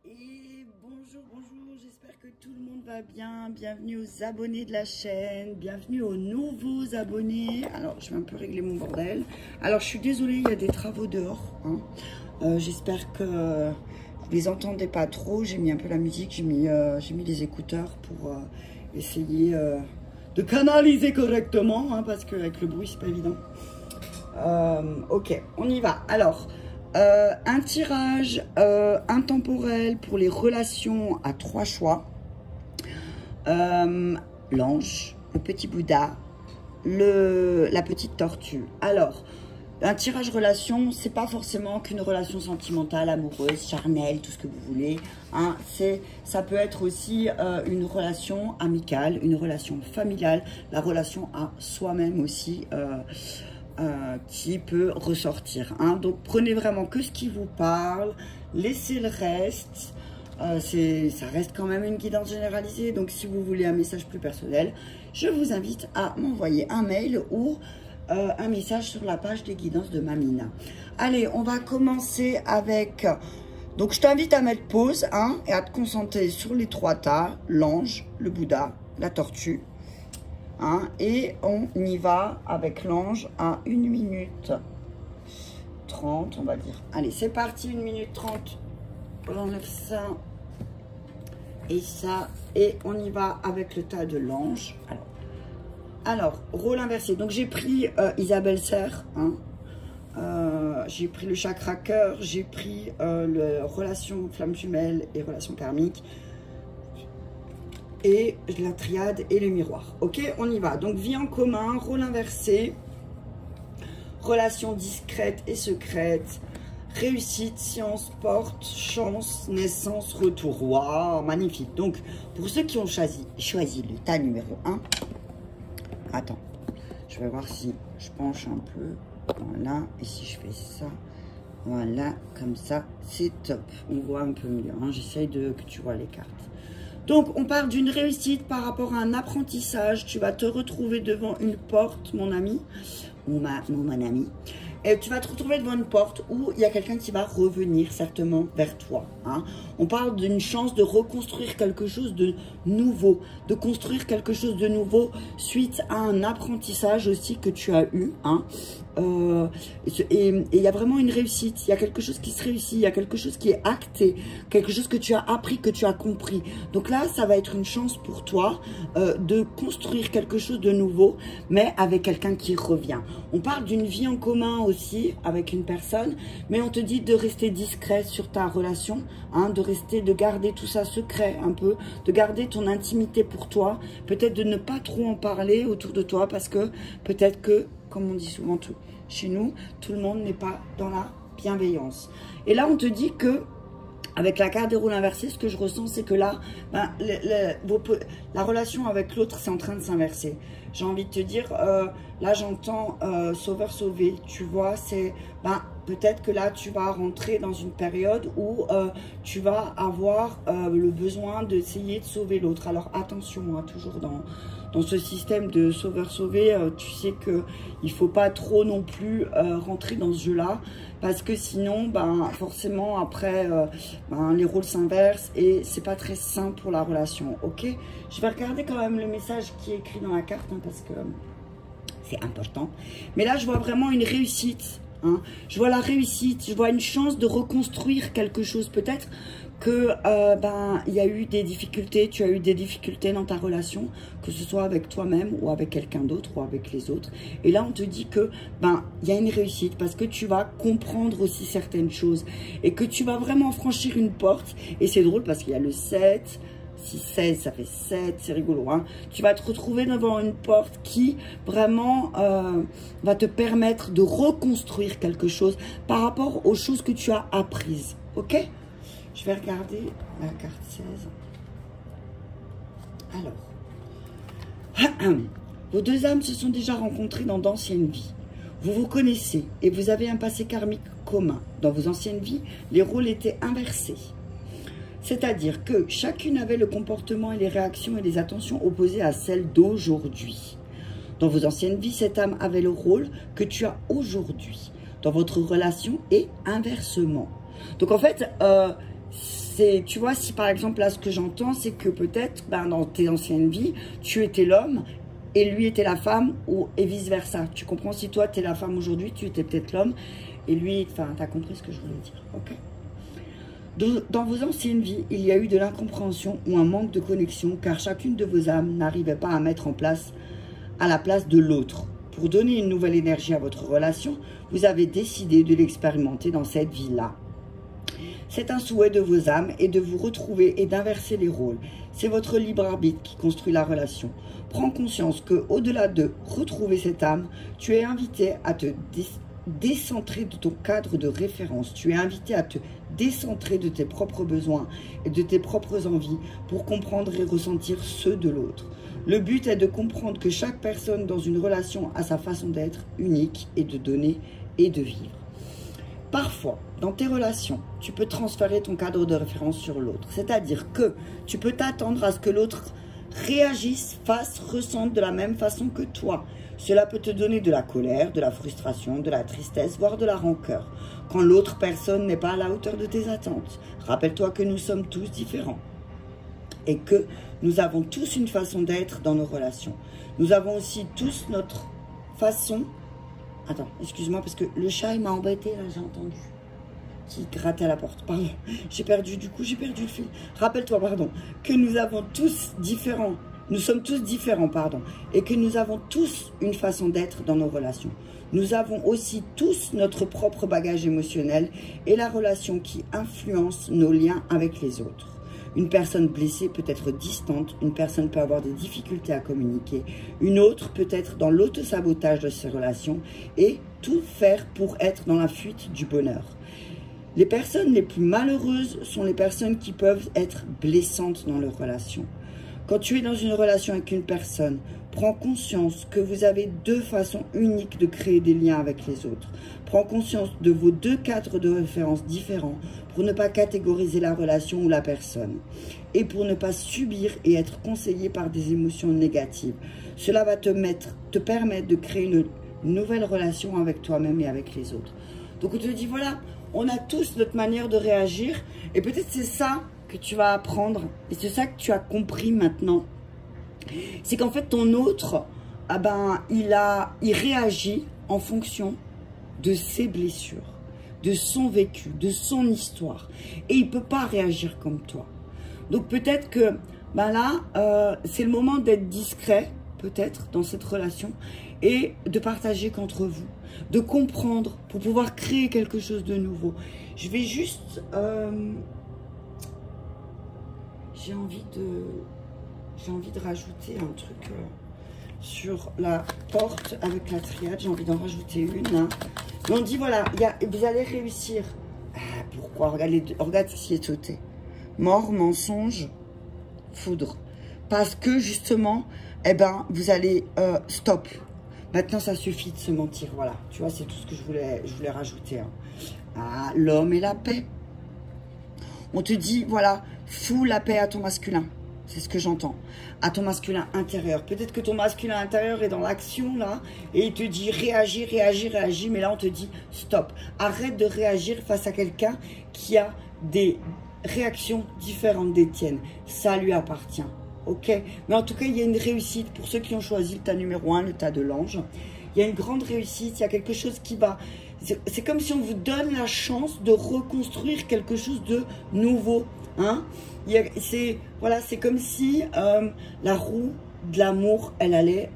Et bonjour, j'espère que tout le monde va bien. Bienvenue aux abonnés de la chaîne, bienvenue aux nouveaux abonnés. Alors, je vais un peu régler mon bordel. Alors, je suis désolée, il y a des travaux dehors. J'espère que vous les entendez pas trop. J'ai mis un peu la musique, j'ai mis les écouteurs pour essayer de canaliser correctement, parce qu'avec le bruit, c'est pas évident. Ok, on y va. Alors... un tirage intemporel pour les relations à 3 choix. L'ange, le petit Bouddha, la petite tortue. Alors, un tirage relation, c'est pas forcément qu'une relation sentimentale, amoureuse, charnelle, tout ce que vous voulez. Ça peut être aussi une relation amicale, une relation familiale, la relation à soi-même aussi. Qui peut ressortir. Donc prenez vraiment que ce qui vous parle, laissez le reste. Ça reste quand même une guidance généralisée. Donc si vous voulez un message plus personnel, je vous invite à m'envoyer un mail ou un message sur la page des guidances de Mamina. Allez, on va commencer avec... Donc je t'invite à mettre pause et à te concentrer sur les 3 tas, l'ange, le Bouddha, la tortue. Et on y va avec l'ange à 1 minute 30, on va dire. Allez, c'est parti, 1 minute 30. On enlève ça et ça. Et on y va avec le tas de l'ange. Alors, rôle inversé. Donc, j'ai pris Isabelle Serre. J'ai pris le chakra cœur. J'ai pris le relation flamme jumelle et relation karmique. Et la triade et le miroir. Ok, on y va. Donc, vie en commun, rôle inversé, relation discrète et secrète, réussite, science, porte, chance, naissance, retour. Waouh, magnifique. Donc, pour ceux qui ont choisi le tas numéro 1, attends, je vais voir si je penche un peu. Voilà, et si je fais ça, voilà, comme ça, c'est top. On voit un peu mieux. J'essaye que tu vois les cartes. Donc, on part d'une réussite par rapport à un apprentissage. Tu vas te retrouver devant une porte, mon ami, ou mon ami. Et tu vas te retrouver devant une porte où il y a quelqu'un qui va revenir certainement vers toi. On parle d'une chance de reconstruire quelque chose de nouveau, de construire quelque chose de nouveau suite à un apprentissage aussi que tu as eu. Et il y a vraiment une réussite, il y a quelque chose qui se réussit, il y a quelque chose qui est acté, quelque chose que tu as appris, que tu as compris. Donc là, ça va être une chance pour toi de construire quelque chose de nouveau, mais avec quelqu'un qui revient. On parle d'une vie en commun aussi avec une personne, mais on te dit de rester discret sur ta relation, de garder tout ça secret un peu, de garder ton intimité pour toi, peut-être de ne pas trop en parler autour de toi, parce que peut-être que, comme on dit souvent chez nous, tout le monde n'est pas dans la bienveillance. Et là, on te dit que, avec la carte des rôles inversés, ce que je ressens, c'est que là, la relation avec l'autre, c'est en train de s'inverser. J'ai envie de te dire, là, j'entends sauveur-sauvé, tu vois, c'est... peut-être que là, tu vas rentrer dans une période où tu vas avoir le besoin d'essayer de sauver l'autre. Alors, attention, toujours dans ce système de sauveur-sauvé, tu sais qu'il ne faut pas trop non plus rentrer dans ce jeu-là, parce que sinon, forcément, après, les rôles s'inversent et c'est pas très sain pour la relation, ok? Je vais regarder quand même le message qui est écrit dans la carte, parce que c'est important. Mais là, je vois vraiment une réussite. Je vois la réussite, je vois une chance de reconstruire quelque chose. Peut-être que il y a eu des difficultés, tu as eu des difficultés dans ta relation, que ce soit avec toi-même ou avec quelqu'un d'autre ou avec les autres. Et là, on te dit que il y a une réussite parce que tu vas comprendre aussi certaines choses et que tu vas vraiment franchir une porte. Et c'est drôle parce qu'il y a le 7... 6, 16, ça fait 7, c'est rigolo. Tu vas te retrouver devant une porte qui vraiment va te permettre de reconstruire quelque chose par rapport aux choses que tu as apprises. Ok? Je vais regarder la carte 16. Alors, vos 2 âmes se sont déjà rencontrées dans d'anciennes vies. Vous vous connaissez et vous avez un passé karmique commun. Dans vos anciennes vies, les rôles étaient inversés. C'est-à-dire que chacune avait le comportement et les réactions et les attentions opposées à celles d'aujourd'hui. Dans vos anciennes vies, cette âme avait le rôle que tu as aujourd'hui dans votre relation et inversement. Donc en fait, Tu vois, si par exemple, là, ce que j'entends, c'est que peut-être, ben, dans tes anciennes vies, tu étais l'homme et lui était la femme, et vice-versa. Tu comprends? Si toi, tu es la femme aujourd'hui, tu étais peut-être l'homme, et lui, enfin, tu as compris ce que je voulais dire, ok? Dans vos anciennes vies, il y a eu de l'incompréhension ou un manque de connexion, car chacune de vos âmes n'arrivait pas à mettre en place, à la place de l'autre. Pour donner une nouvelle énergie à votre relation, vous avez décidé de l'expérimenter dans cette vie-là. C'est un souhait de vos âmes et de vous retrouver et d'inverser les rôles. C'est votre libre arbitre qui construit la relation. Prends conscience que, au-delà de retrouver cette âme, tu es invité à te décentrer de ton cadre de référence. Tu es invité à te décentrer de tes propres besoins et de tes propres envies pour comprendre et ressentir ceux de l'autre. Le but est de comprendre que chaque personne dans une relation a sa façon d'être unique et de donner et de vivre. Parfois, dans tes relations, tu peux transférer ton cadre de référence sur l'autre. C'est-à-dire que tu peux t'attendre à ce que l'autre réagisse, fasse, ressente de la même façon que toi. Cela peut te donner de la colère, de la frustration, de la tristesse, voire de la rancœur, quand l'autre personne n'est pas à la hauteur de tes attentes. Rappelle-toi que nous sommes tous différents et que nous avons tous une façon d'être dans nos relations. Nous avons aussi tous notre façon... Attends, excuse-moi, parce que le chat, il m'a embêté, là, j'ai entendu. Qui grattait à la porte, pardon. J'ai perdu le fil. Rappelle-toi, pardon, que nous avons tous différents. Nous sommes tous différents, pardon. Et que nous avons tous une façon d'être dans nos relations. Nous avons aussi tous notre propre bagage émotionnel et la relation qui influence nos liens avec les autres. Une personne blessée peut être distante, une personne peut avoir des difficultés à communiquer, une autre peut être dans l'auto-sabotage de ses relations et tout faire pour être dans la fuite du bonheur. Les personnes les plus malheureuses sont les personnes qui peuvent être blessantes dans leurs relations. Quand tu es dans une relation avec une personne, prends conscience que vous avez deux façons uniques de créer des liens avec les autres. Prends conscience de vos deux cadres de référence différents pour ne pas catégoriser la relation ou la personne et pour ne pas subir et être conseillé par des émotions négatives. Cela va te permettre de créer une nouvelle relation avec toi-même et avec les autres. Donc on te dit voilà, on a tous notre manière de réagir et peut-être c'est ça que tu vas apprendre et c'est ça que tu as compris maintenant. C'est qu'en fait ton autre, ah ben, il réagit en fonction de ses blessures, de son vécu, de son histoire. Et il ne peut pas réagir comme toi. Donc peut-être que ben là, c'est le moment d'être discret, peut-être, dans cette relation, et de partager qu'entre vous, de comprendre pour pouvoir créer quelque chose de nouveau. Je vais juste... j'ai envie de rajouter un truc sur la porte avec la triade. J'ai envie d'en rajouter une. Hein. Mais on dit, voilà, vous allez réussir. Ah, pourquoi? Regarde ce qui est sauté. Mort, mensonge, foudre. Parce que, justement, eh ben, vous allez... stop. Maintenant, ça suffit de se mentir. Voilà, tu vois, c'est tout ce que je voulais rajouter. Hein. Ah, l'homme et la paix. On te dit, voilà, fous la paix à ton masculin. C'est ce que j'entends. À ton masculin intérieur. Peut-être que ton masculin intérieur est dans l'action, là, et il te dit réagis, réagis, réagis. Mais là, on te dit stop. Arrête de réagir face à quelqu'un qui a des réactions différentes des tiennes. Ça lui appartient. Ok? Mais en tout cas, il y a une réussite. Pour ceux qui ont choisi le tas numéro 1, le tas de l'ange, il y a une grande réussite. Il y a quelque chose qui va... C'est comme si on vous donne la chance de reconstruire quelque chose de nouveau. Hein? Voilà, c'est comme si la roue de l'amour, elle allait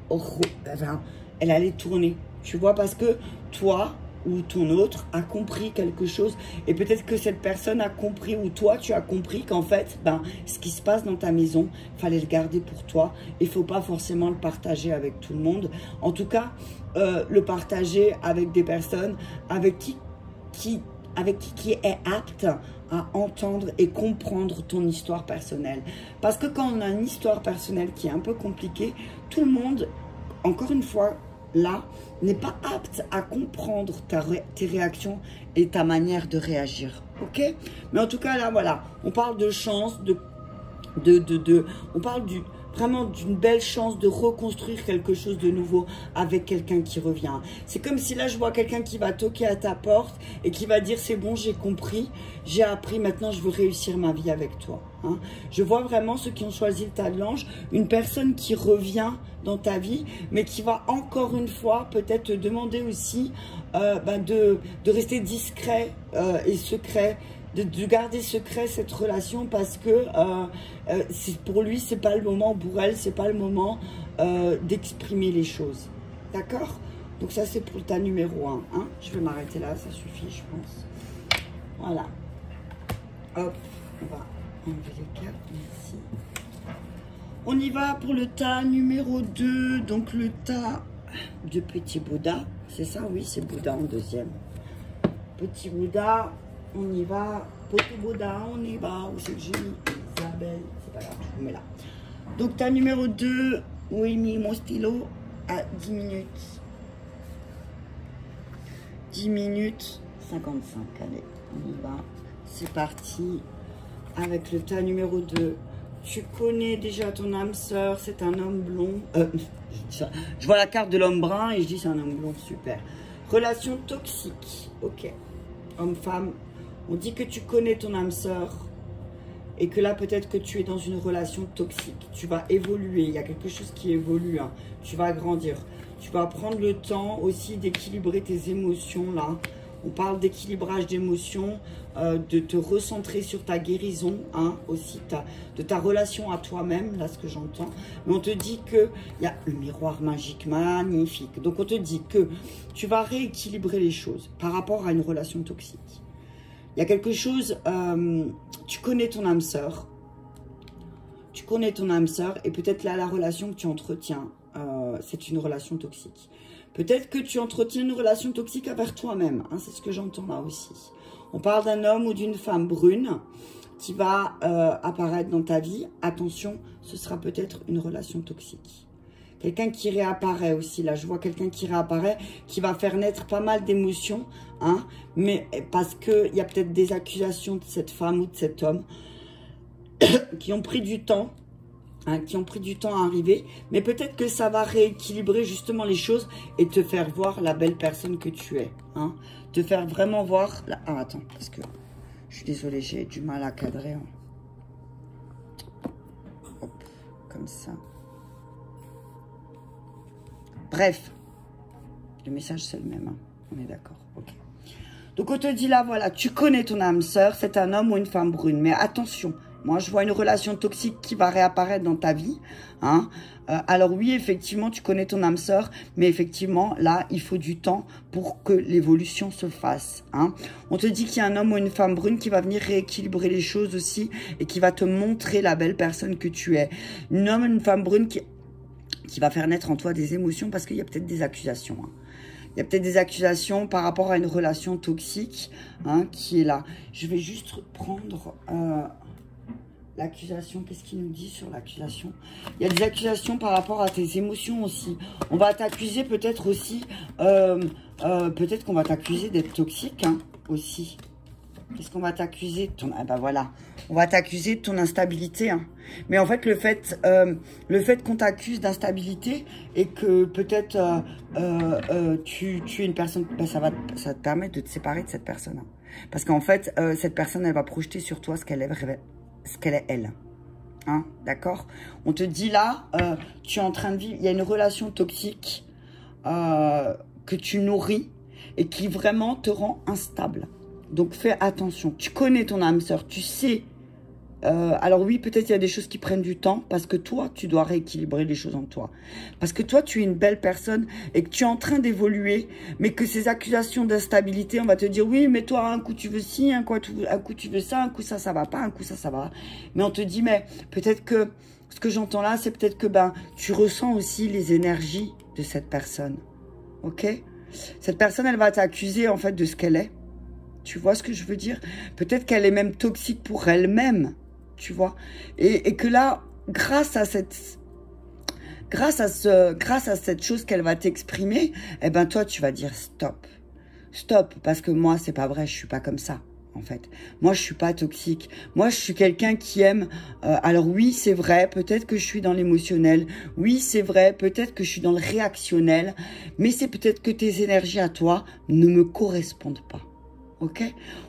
tourner. Tu vois, parce que toi ou ton autre a compris quelque chose. Et peut-être que cette personne a compris, ou toi, tu as compris qu'en fait, ben, ce qui se passe dans ta maison, il fallait le garder pour toi. Il ne faut pas forcément le partager avec tout le monde. En tout cas, le partager avec des personnes avec qui est apte à entendre et comprendre ton histoire personnelle. Parce que quand on a une histoire personnelle qui est un peu compliquée, tout le monde, encore une fois, là, n'est pas apte à comprendre tes réactions et ta manière de réagir. Ok? Mais en tout cas, là, voilà, on parle de chance, on parle vraiment d'une belle chance de reconstruire quelque chose de nouveau avec quelqu'un qui revient. C'est comme si là, je vois quelqu'un qui va toquer à ta porte et qui va dire, c'est bon, j'ai compris, j'ai appris, maintenant je veux réussir ma vie avec toi. Hein. Je vois vraiment ceux qui ont choisi le tas de l'ange, une personne qui revient dans ta vie, mais qui va encore une fois peut-être te demander aussi de rester discret et secret, de garder secret cette relation parce que pour lui, c'est pas le moment, pour elle, c'est pas le moment d'exprimer les choses. D'accord? Donc ça, c'est pour le tas numéro 1. Hein. Je vais m'arrêter là, ça suffit, je pense. Voilà. Hop, on va enlever les cartes, merci. On y va pour le tas numéro 2, donc le tas de Petit Bouddha. C'est ça, oui, c'est Bouddha en deuxième. Petit Bouddha, on y va. Petit Bouddha, on y va. Où c'est que j'ai mis Isabelle? C'est pas grave, je vous mets là. Donc, tas numéro 2, où j'ai mis mon stylo à 10 minutes. 10 minutes 55. Allez, on y va. C'est parti avec le tas numéro 2. Tu connais déjà ton âme sœur, c'est un homme blond. Je vois la carte de l'homme brun et je dis c'est un homme blond, super. Relation toxique, ok. Homme-femme, on dit que tu connais ton âme sœur et que là peut-être que tu es dans une relation toxique. Tu vas évoluer, il y a quelque chose qui évolue, hein. Tu vas grandir. Tu vas prendre le temps aussi d'équilibrer tes émotions là. On parle d'équilibrage d'émotions, de te recentrer sur ta guérison, hein, aussi de ta relation à toi-même, là ce que j'entends. Mais on te dit qu'il y a le miroir magique, magnifique. Donc on te dit que tu vas rééquilibrer les choses par rapport à une relation toxique. Il y a quelque chose, tu connais ton âme sœur. Tu connais ton âme sœur et peut-être là la relation que tu entretiens, c'est une relation toxique. Peut-être que tu entretiens une relation toxique envers toi-même. Hein, c'est ce que j'entends là aussi. On parle d'un homme ou d'une femme brune qui va apparaître dans ta vie. Attention, ce sera peut-être une relation toxique. Quelqu'un qui réapparaît aussi. Là, je vois quelqu'un qui réapparaît, qui va faire naître pas mal d'émotions. Hein, mais parce qu'il y a peut-être des accusations de cette femme ou de cet homme qui ont pris du temps. Hein, qui ont pris du temps à arriver, mais peut-être que ça va rééquilibrer justement les choses et te faire voir la belle personne que tu es. Hein, te faire vraiment voir... Ah, attends, parce que je suis désolée, j'ai du mal à cadrer. Hein. Hop, comme ça. Bref, le message c'est le même, hein. On est d'accord, ok. Donc on te dit là, voilà, tu connais ton âme sœur, c'est un homme ou une femme brune, mais attention... Moi, je vois une relation toxique qui va réapparaître dans ta vie. Hein. Alors oui, effectivement, tu connais ton âme sœur, mais effectivement, là, il faut du temps pour que l'évolution se fasse. Hein. On te dit qu'il y a un homme ou une femme brune qui va venir rééquilibrer les choses aussi et qui va te montrer la belle personne que tu es. Un homme ou une femme brune qui va faire naître en toi des émotions parce qu'il y a peut-être des accusations. Hein. Il y a peut-être des accusations par rapport à une relation toxique, hein, qui est là. Je vais juste prendre... l'accusation, qu'est-ce qu'il nous dit sur l'accusation? Il y a des accusations par rapport à tes émotions aussi. On va t'accuser peut-être aussi, peut-être qu'on va t'accuser d'être toxique, hein, aussi. Qu'est-ce qu'on va t'accuser? Ah ben voilà, on va t'accuser de ton instabilité. Hein. Mais en fait, le fait qu'on t'accuse d'instabilité et que peut-être tu es une personne, ben ça va te permettre de te séparer de cette personne. Hein. Parce qu'en fait, cette personne, elle va projeter sur toi ce qu'elle est elle. Hein, d'accord? On te dit là, tu es en train de vivre, il y a une relation toxique que tu nourris et qui vraiment te rend instable. Donc fais attention. Tu connais ton âme sœur, tu sais. Alors oui, peut-être il y a des choses qui prennent du temps parce que toi, tu dois rééquilibrer les choses en toi. Parce que toi, tu es une belle personne et que tu es en train d'évoluer, mais que ces accusations d'instabilité, on va te dire, oui, mais toi, un coup tu veux ci, un coup tu veux ça, un coup ça va pas, un coup ça va. Mais on te dit, mais peut-être que ce que j'entends là, c'est peut-être que tu ressens aussi les énergies de cette personne. Ok? Cette personne, elle va t'accuser en fait de ce qu'elle est. Tu vois ce que je veux dire? Peut-être qu'elle est même toxique pour elle-même. Tu vois, et que là, grâce à cette chose qu'elle va t'exprimer, eh ben toi, tu vas dire stop. Stop, parce que moi, c'est pas vrai, je suis pas comme ça. en fait. Moi, je suis pas toxique. Moi, je suis quelqu'un qui aime... alors oui, c'est vrai, peut-être que je suis dans l'émotionnel. Oui, c'est vrai, peut-être que je suis dans le réactionnel. Mais c'est peut-être que tes énergies à toi ne me correspondent pas. Ok?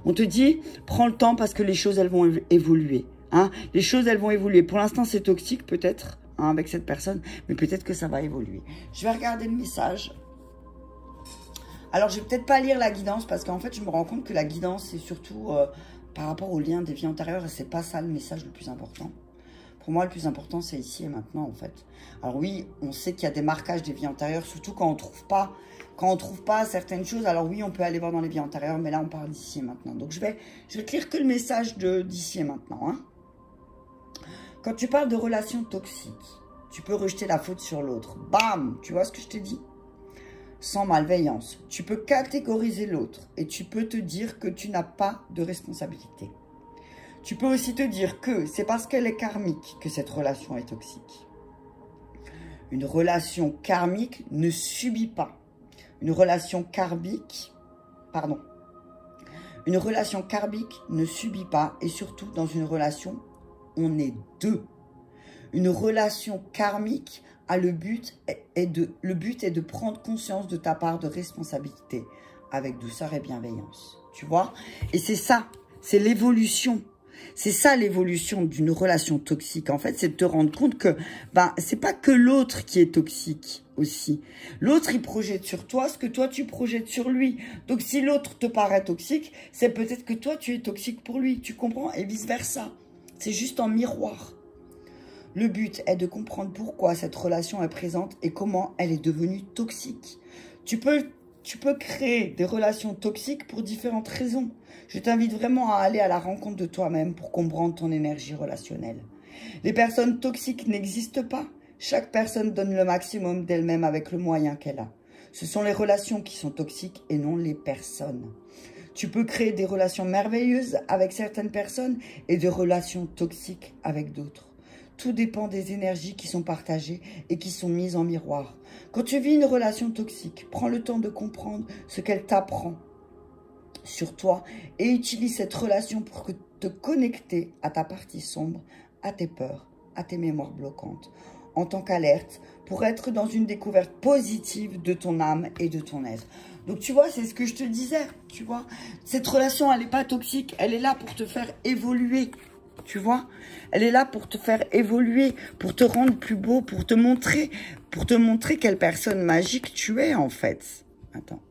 On te dit, prends le temps parce que les choses, elles vont évoluer. Hein? Les choses, elles vont évoluer. Pour l'instant, c'est toxique, peut-être, hein, avec cette personne. Mais peut-être que ça va évoluer. Je vais regarder le message. Alors, je vais peut-être pas lire la guidance parce qu'en fait, je me rends compte que la guidance, c'est surtout par rapport au lien des vies antérieures et c'est pas ça le message le plus important. Pour moi, le plus important, c'est ici et maintenant, en fait. Alors oui, on sait qu'il y a des marquages des vies antérieures, surtout quand on trouve pas certaines choses. Alors oui, on peut aller voir dans les vies antérieures, mais là, on parle d'ici et maintenant. Donc, je vais te lire que le message d'ici et maintenant. Hein. Quand tu parles de relations toxiques, tu peux rejeter la faute sur l'autre. Bam! Tu vois ce que je te dis? Sans malveillance. Tu peux catégoriser l'autre et tu peux te dire que tu n'as pas de responsabilité. Tu peux aussi te dire que c'est parce qu'elle est karmique que cette relation est toxique. Une relation karmique ne subit pas. Une relation karmique, une relation karmique ne subit pas et surtout dans une relation, on est deux. Une relation karmique le but est de prendre conscience de ta part de responsabilité avec douceur et bienveillance. Tu vois? Et c'est ça, c'est l'évolution. C'est ça l'évolution d'une relation toxique. En fait, c'est de te rendre compte que c'est pas que l'autre qui est toxique aussi. L'autre, il projette sur toi ce que toi, tu projettes sur lui. Donc, si l'autre te paraît toxique, c'est peut-être que toi, tu es toxique pour lui. Tu comprends? Et vice-versa. C'est juste en miroir. Le but est de comprendre pourquoi cette relation est présente et comment elle est devenue toxique. Tu peux créer des relations toxiques pour différentes raisons. Je t'invite vraiment à aller à la rencontre de toi-même pour comprendre ton énergie relationnelle. Les personnes toxiques n'existent pas. Chaque personne donne le maximum d'elle-même avec le moyen qu'elle a. Ce sont les relations qui sont toxiques et non les personnes. Tu peux créer des relations merveilleuses avec certaines personnes et des relations toxiques avec d'autres. Tout dépend des énergies qui sont partagées et qui sont mises en miroir. Quand tu vis une relation toxique, prends le temps de comprendre ce qu'elle t'apprend sur toi et utilise cette relation pour te connecter à ta partie sombre, à tes peurs, à tes mémoires bloquantes, en tant qu'alerte pour être dans une découverte positive de ton âme et de ton être. Donc tu vois, c'est ce que je te disais, tu vois. Cette relation, elle n'est pas toxique, elle est là pour te faire évoluer. Tu vois, elle est là pour te faire évoluer, pour te rendre plus beau, pour te montrer quelle personne magique tu es en fait. Attends.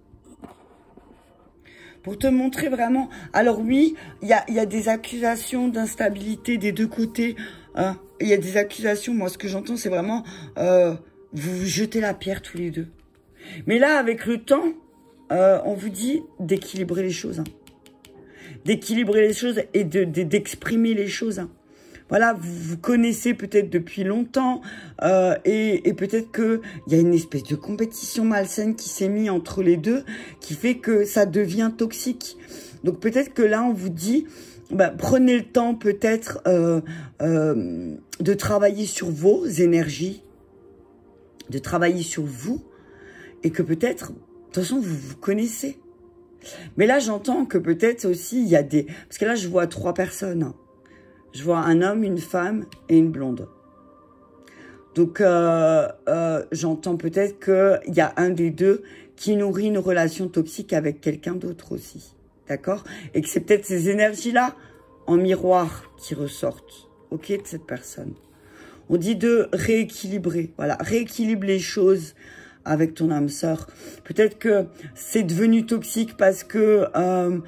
Pour te montrer vraiment. Alors oui, il y a des accusations d'instabilité des deux côtés. Hein. Il y a des accusations, moi ce que j'entends c'est vraiment, vous vous jetez la pierre tous les deux. Mais là, avec le temps, on vous dit d'équilibrer les choses. Hein. D'équilibrer les choses et d'exprimer les choses. Hein. Voilà, vous connaissez peut-être depuis longtemps et peut-être qu'il y a une espèce de compétition malsaine qui s'est mise entre les deux qui fait que ça devient toxique. Donc peut-être que là, on vous dit, prenez le temps peut-être de travailler sur vos énergies, de travailler sur vous et que peut-être, de toute façon, vous vous connaissez. Mais là, j'entends que peut-être aussi, il y a des... Parce que là, je vois 3 personnes. Je vois un homme, une femme et une blonde. Donc, j'entends peut-être qu'il y a un des deux qui nourrit une relation toxique avec quelqu'un d'autre aussi. D'accord? Et que c'est peut-être ces énergies-là, en miroir, qui ressortent. Ok, de cette personne. On dit de rééquilibrer. Voilà, rééquilibre les choses avec ton âme sœur. Peut-être que c'est devenu toxique parce que un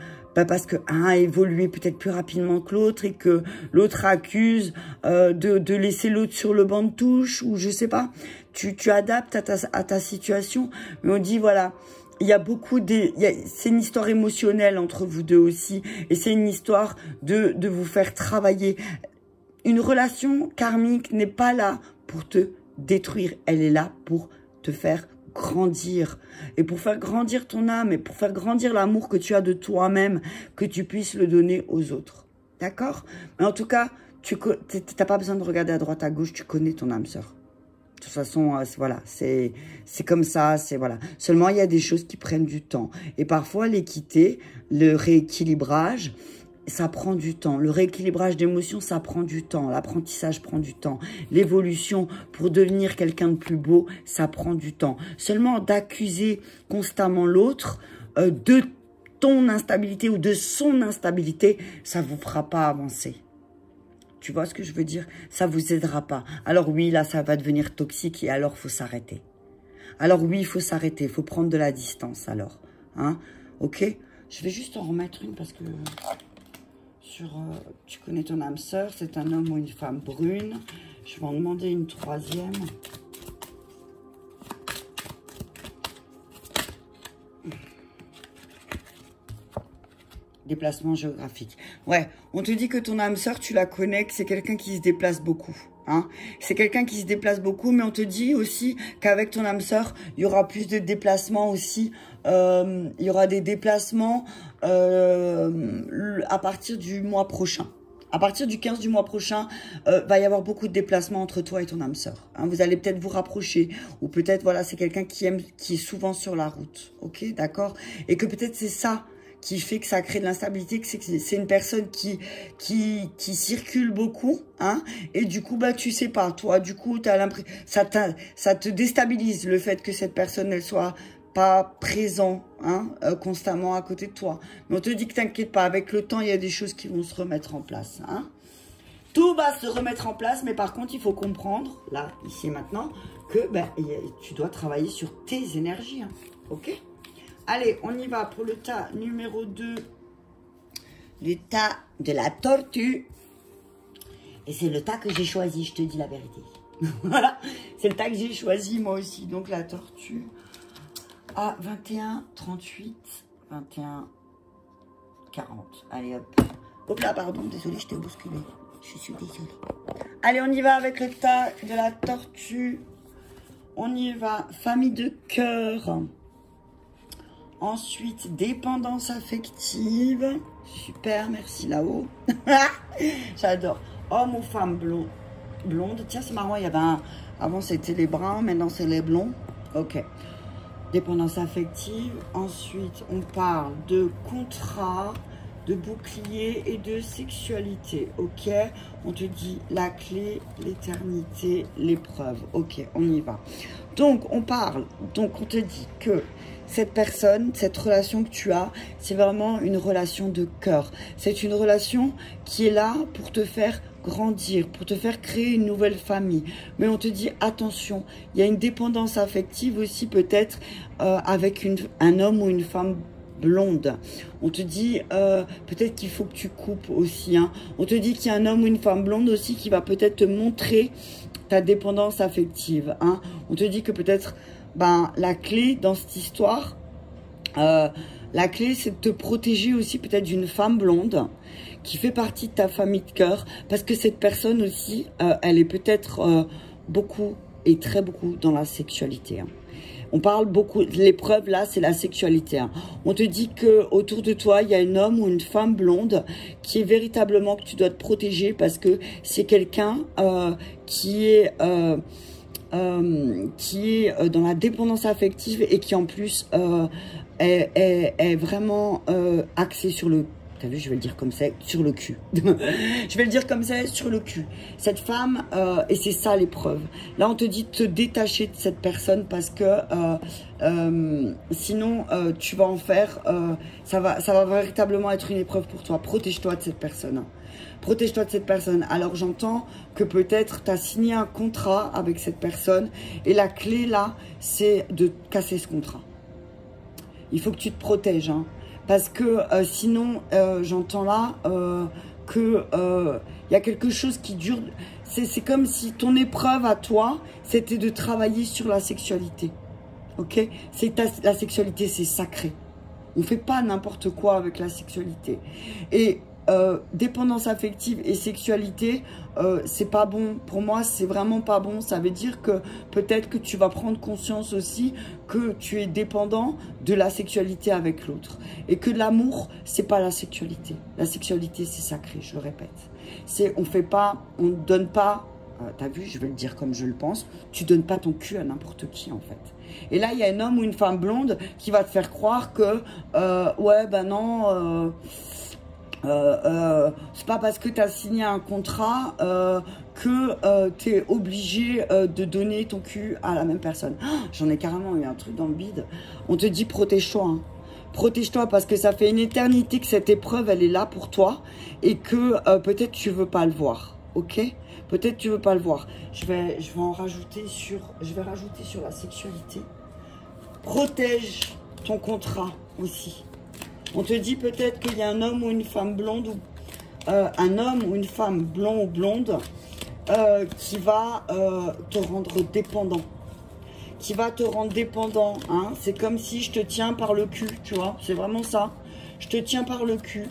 a évolué peut-être plus rapidement que l'autre et que l'autre accuse de laisser l'autre sur le banc de touche ou je sais pas. Tu adaptes à ta situation. Mais on dit voilà, il y a beaucoup c'est une histoire émotionnelle entre vous deux aussi et c'est une histoire de vous faire travailler. Une relation karmique n'est pas là pour te détruire, elle est là pour te faire grandir. Et pour faire grandir ton âme et pour faire grandir l'amour que tu as de toi-même, que tu puisses le donner aux autres. D'accord? Mais en tout cas, tu n'as pas besoin de regarder à droite, à gauche, tu connais ton âme sœur. De toute toute façon, voilà, c'est comme ça, c'est voilà. Seulement, il y a des choses qui prennent du temps. Et parfois, l'équité, le rééquilibrage, ça prend du temps. Le rééquilibrage d'émotions, ça prend du temps. L'apprentissage prend du temps. L'évolution pour devenir quelqu'un de plus beau, ça prend du temps. Seulement, d'accuser constamment l'autre de ton instabilité ou de son instabilité, ça vous fera pas avancer. Tu vois ce que je veux dire? Ça vous aidera pas. Alors oui, là, ça va devenir toxique et alors, faut s'arrêter. Alors oui, il faut s'arrêter. Il faut prendre de la distance, alors. Hein? Ok? Je vais juste en remettre une parce que... tu connais ton âme sœur, c'est un homme ou une femme brune. Je vais en demander une troisième. Déplacement géographique. Ouais, on te dit que ton âme sœur, tu la connais, que c'est quelqu'un qui se déplace beaucoup. Hein. C'est quelqu'un qui se déplace beaucoup, mais on te dit aussi qu'avec ton âme sœur, il y aura plus de déplacements aussi. Il y aura des déplacements à partir du mois prochain. À partir du 15 du mois prochain, va y avoir beaucoup de déplacements entre toi et ton âme sœur. Hein, vous allez peut-être vous rapprocher. Ou peut-être, voilà, c'est quelqu'un qui est souvent sur la route. Ok, d'accord? Et que peut-être c'est ça qui fait que ça crée de l'instabilité, que c'est une personne qui circule beaucoup, hein, et du coup, bah, tu sais pas, toi, du coup, t'as l'impression, ça te déstabilise le fait que cette personne, elle soit pas présent, hein, constamment à côté de toi. Mais on te dit que t'inquiète pas, avec le temps, il y a des choses qui vont se remettre en place, hein. Tout va se remettre en place, mais par contre, il faut comprendre, là, ici et maintenant, que ben, tu dois travailler sur tes énergies, hein, ok? Allez, on y va pour le tas numéro 2. Le tas de la tortue. Et c'est le tas que j'ai choisi, je te dis la vérité. Voilà, c'est le tas que j'ai choisi moi aussi. Donc la tortue à 21, 38, 21, 40. Allez hop. Hop là, pardon, désolé, je t'ai bousculé. Je suis désolée. Allez, on y va avec le tas de la tortue. On y va. Famille de cœur. Ensuite, dépendance affective. Super, merci là-haut. J'adore. Homme ou femme blonde. Tiens, c'est marrant, il y avait un... Avant, c'était les bruns, maintenant, c'est les blonds. Ok. Dépendance affective. Ensuite, on parle de contrat, de bouclier et de sexualité. Ok. On te dit la clé, l'éternité, l'épreuve. Ok, on y va. Donc, on te dit que cette personne, cette relation que tu as, c'est vraiment une relation de cœur. C'est une relation qui est là pour te faire grandir, pour te faire créer une nouvelle famille. Mais on te dit, attention, il y a une dépendance affective aussi peut-être avec un homme ou une femme blonde. On te dit, peut-être qu'il faut que tu coupes aussi. Hein. On te dit qu'il y a un homme ou une femme blonde aussi qui va peut-être te montrer ta dépendance affective. Hein. On te dit que peut-être... Ben, la clé dans cette histoire, la clé, c'est de te protéger aussi peut-être d'une femme blonde qui fait partie de ta famille de cœur. Parce que cette personne aussi, elle est peut-être beaucoup et très beaucoup dans la sexualité. Hein. On parle beaucoup, l'épreuve là, c'est la sexualité. Hein. On te dit que autour de toi, il y a un homme ou une femme blonde qui est véritablement que tu dois te protéger parce que c'est quelqu'un qui est dans la dépendance affective et qui en plus est vraiment axé sur le... T'as vu, je vais le dire comme ça, sur le cul. Je vais le dire comme ça, sur le cul. Cette femme, et c'est ça l'épreuve. Là, on te dit de te détacher de cette personne parce que sinon, tu vas en faire... ça va véritablement être une épreuve pour toi. Protège-toi de cette personne. Hein. Protège-toi de cette personne. Alors, j'entends que peut-être tu as signé un contrat avec cette personne et la clé, là, c'est de casser ce contrat. Il faut que tu te protèges, hein. Parce que sinon, j'entends là que y a quelque chose qui dure. C'est comme si ton épreuve à toi, c'était de travailler sur la sexualité. Ok? La sexualité, c'est sacré. On ne fait pas n'importe quoi avec la sexualité. Et dépendance affective et sexualité, c'est pas bon. Pour moi, c'est vraiment pas bon. Ça veut dire que peut-être que tu vas prendre conscience aussi que tu es dépendant de la sexualité avec l'autre. Et que l'amour, c'est pas la sexualité. La sexualité, c'est sacré, je le répète. On donne pas t'as vu, je vais le dire comme je le pense, tu donnes pas ton cul à n'importe qui en fait. Et là, il y a un homme ou une femme blonde qui va te faire croire que, ouais, ben non, c'est pas parce que tu as signé un contrat que tu es obligé de donner ton cul à la même personne. Oh, j'en ai carrément eu un truc dans le bide. On te dit protège-toi, hein. Protège-toi parce que ça fait une éternité que cette épreuve, elle est là pour toi et que peut-être tu veux pas le voir, ok? Peut-être tu veux pas le voir. Je vais rajouter sur la sexualité. Protège ton contrat aussi. On te dit peut-être qu'il y a un homme ou une femme blonde ou un homme ou une femme blond ou blonde qui va te rendre dépendant. Qui va te rendre dépendant, hein. C'est comme si je te tiens par le cul, tu vois. C'est vraiment ça. Je te tiens par le cul.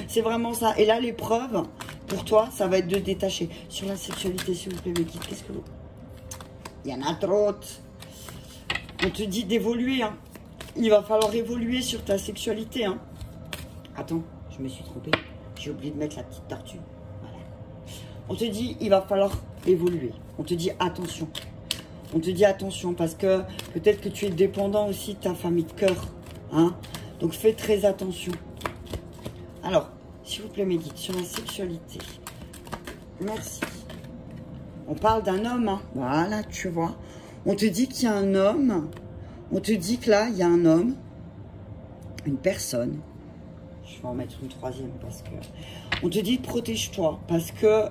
C'est vraiment ça. Et là, l'épreuve, pour toi, ça va être de détacher. Sur la sexualité, s'il vous plaît, Becky, qu'est-ce que vous... Il y en a trop. On te dit d'évoluer, hein. Il va falloir évoluer sur ta sexualité, hein. Attends, je me suis trompée. J'ai oublié de mettre la petite tortue. Voilà. On te dit, il va falloir évoluer. On te dit, attention. On te dit attention parce que peut-être que tu es dépendant aussi de ta famille de cœur, hein. Donc fais très attention. Alors, s'il vous plaît, mes guides, sur la sexualité. Merci. On parle d'un homme, hein. Voilà, tu vois. On te dit qu'il y a un homme. On te dit que là, il y a un homme, une personne. Je vais en mettre une troisième parce que... On te dit protège-toi parce que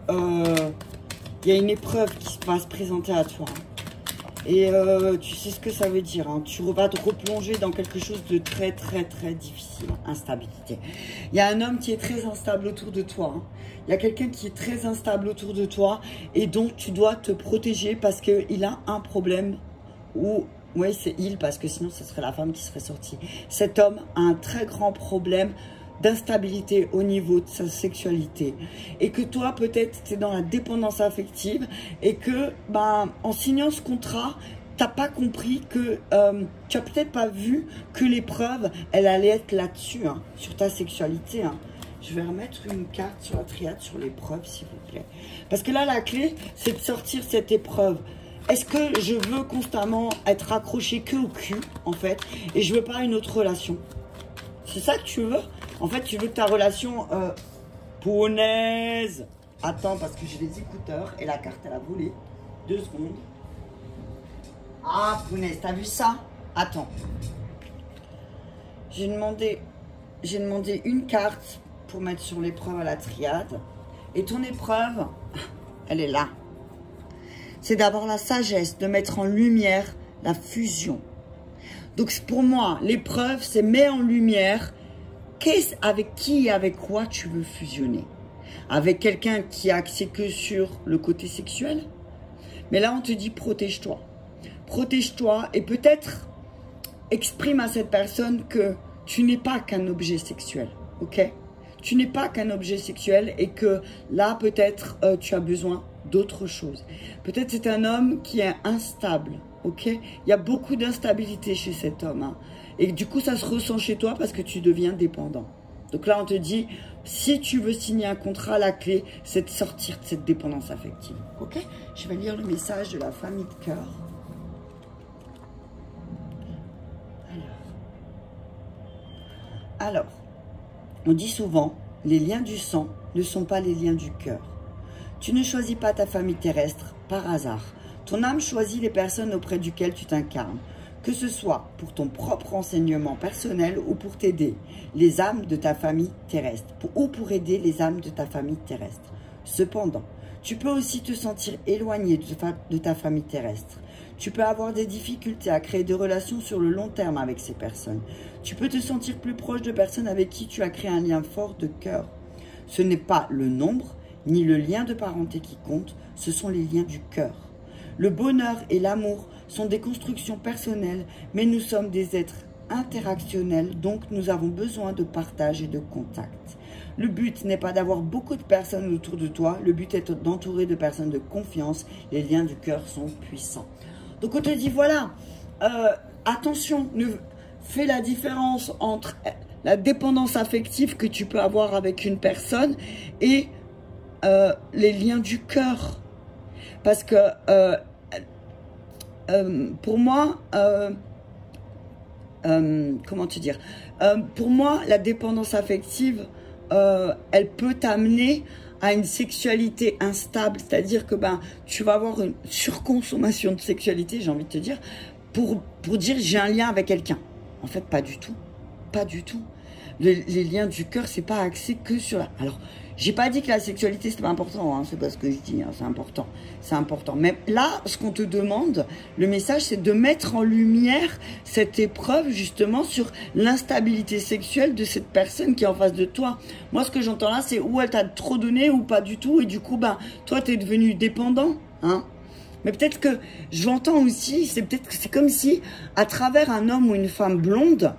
il y a une épreuve qui va se présenter à toi. Et tu sais ce que ça veut dire, hein. Tu vas te replonger dans quelque chose de très, très, très difficile. Instabilité. Il y a un homme qui est très instable autour de toi, hein. Il y a quelqu'un qui est très instable autour de toi. Et donc, tu dois te protéger parce qu'il a un problème. Ou, oui, c'est il, parce que sinon, ce serait la femme qui serait sortie. Cet homme a un très grand problème d'instabilité au niveau de sa sexualité et que toi peut-être tu es dans la dépendance affective et que ben, en signant ce contrat t'as pas compris que tu as peut-être pas vu que l'épreuve elle allait être là-dessus, hein, sur ta sexualité, hein. Je vais remettre une carte sur la triade sur l'épreuve s'il vous plaît parce que là la clé c'est de sortir cette épreuve. Est-ce que je veux constamment être accroché que au cul en fait et je veux pas une autre relation? C'est ça que tu veux? En fait, tu veux que ta relation... Punaise! Attends, parce que j'ai les écouteurs et la carte, elle a volé. 2 secondes. Ah, punaise, t'as vu ça? Attends. J'ai demandé une carte pour mettre sur l'épreuve à la triade. Et ton épreuve, elle est là. C'est d'avoir la sagesse, de mettre en lumière la fusion. Donc, pour moi, l'épreuve, c'est mettre en lumière... Avec qui et avec quoi tu veux fusionner? Avec quelqu'un qui a axé que sur le côté sexuel? Mais là, on te dit protège-toi. Protège-toi et peut-être exprime à cette personne que tu n'es pas qu'un objet sexuel. Ok? Tu n'es pas qu'un objet sexuel et que là, peut-être, tu as besoin d'autre chose. Peut-être c'est un homme qui est instable. Ok? Il y a beaucoup d'instabilité chez cet homme, hein. Et du coup, ça se ressent chez toi parce que tu deviens dépendant. Donc là, on te dit, si tu veux signer un contrat, la clé, c'est de sortir de cette dépendance affective. Ok? Je vais lire le message de la famille de cœur. Alors, on dit souvent, les liens du sang ne sont pas les liens du cœur. Tu ne choisis pas ta famille terrestre par hasard. Ton âme choisit les personnes auprès duquel tu t'incarnes. Que ce soit pour ton propre enseignement personnel ou pour t'aider les âmes de ta famille terrestre, ou pour aider les âmes de ta famille terrestre. Cependant, tu peux aussi te sentir éloigné de ta famille terrestre. Tu peux avoir des difficultés à créer des relations sur le long terme avec ces personnes. Tu peux te sentir plus proche de personnes avec qui tu as créé un lien fort de cœur. Ce n'est pas le nombre, ni le lien de parenté qui compte, ce sont les liens du cœur. Le bonheur et l'amour sont des constructions personnelles, mais nous sommes des êtres interactionnels, donc nous avons besoin de partage et de contact. Le but n'est pas d'avoir beaucoup de personnes autour de toi, le but est d'entourer de personnes de confiance. Les liens du cœur sont puissants. Donc on te dit, voilà, attention, fais la différence entre la dépendance affective que tu peux avoir avec une personne et les liens du cœur. parce que pour moi, comment te dire, pour moi, la dépendance affective, elle peut t'amener à une sexualité instable, c'est-à-dire que tu vas avoir une surconsommation de sexualité, j'ai envie de te dire, pour dire j'ai un lien avec quelqu'un. En fait, pas du tout, pas du tout. Les liens du cœur, c'est pas axé que sur la... Alors, j'ai pas dit que la sexualité c'est pas important, hein, c'est pas ce que je dis, hein, c'est important. Mais là, ce qu'on te demande, le message, c'est de mettre en lumière cette épreuve justement sur l'instabilité sexuelle de cette personne qui est en face de toi. Moi, ce que j'entends là, c'est où elle t'a trop donné ou pas du tout, et du coup, toi, t'es devenu dépendant, hein. Mais peut-être que j'entends aussi, c'est comme si, à travers un homme ou une femme blonde,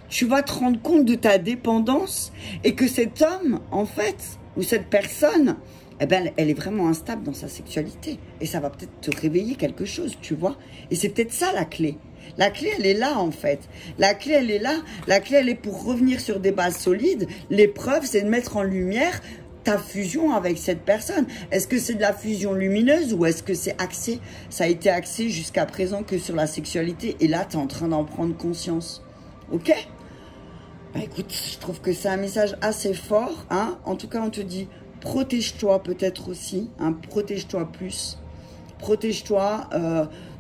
tu vas te rendre compte de ta dépendance et que cet homme, en fait, ou cette personne, eh ben, elle est vraiment instable dans sa sexualité. Et ça va peut-être te réveiller quelque chose, tu vois. Et c'est peut-être ça la clé. La clé, elle est là, en fait. La clé, elle est là. La clé, elle est pour revenir sur des bases solides. L'épreuve, c'est de mettre en lumière ta fusion avec cette personne. Est-ce que c'est de la fusion lumineuse ou est-ce que c'est axé, ça a été axé jusqu'à présent que sur la sexualité et là, tu es en train d'en prendre conscience. Ok? Écoute, je trouve que c'est un message assez fort, hein. En tout cas, on te dit, protège-toi peut-être aussi, hein. Protège-toi plus. Protège-toi,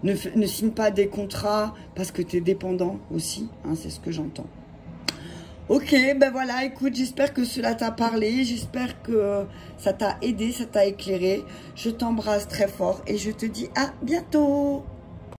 ne signe pas des contrats parce que tu es dépendant aussi, hein, c'est ce que j'entends. Ok, ben voilà, écoute, j'espère que cela t'a parlé, j'espère que ça t'a aidé, ça t'a éclairé. Je t'embrasse très fort et je te dis à bientôt.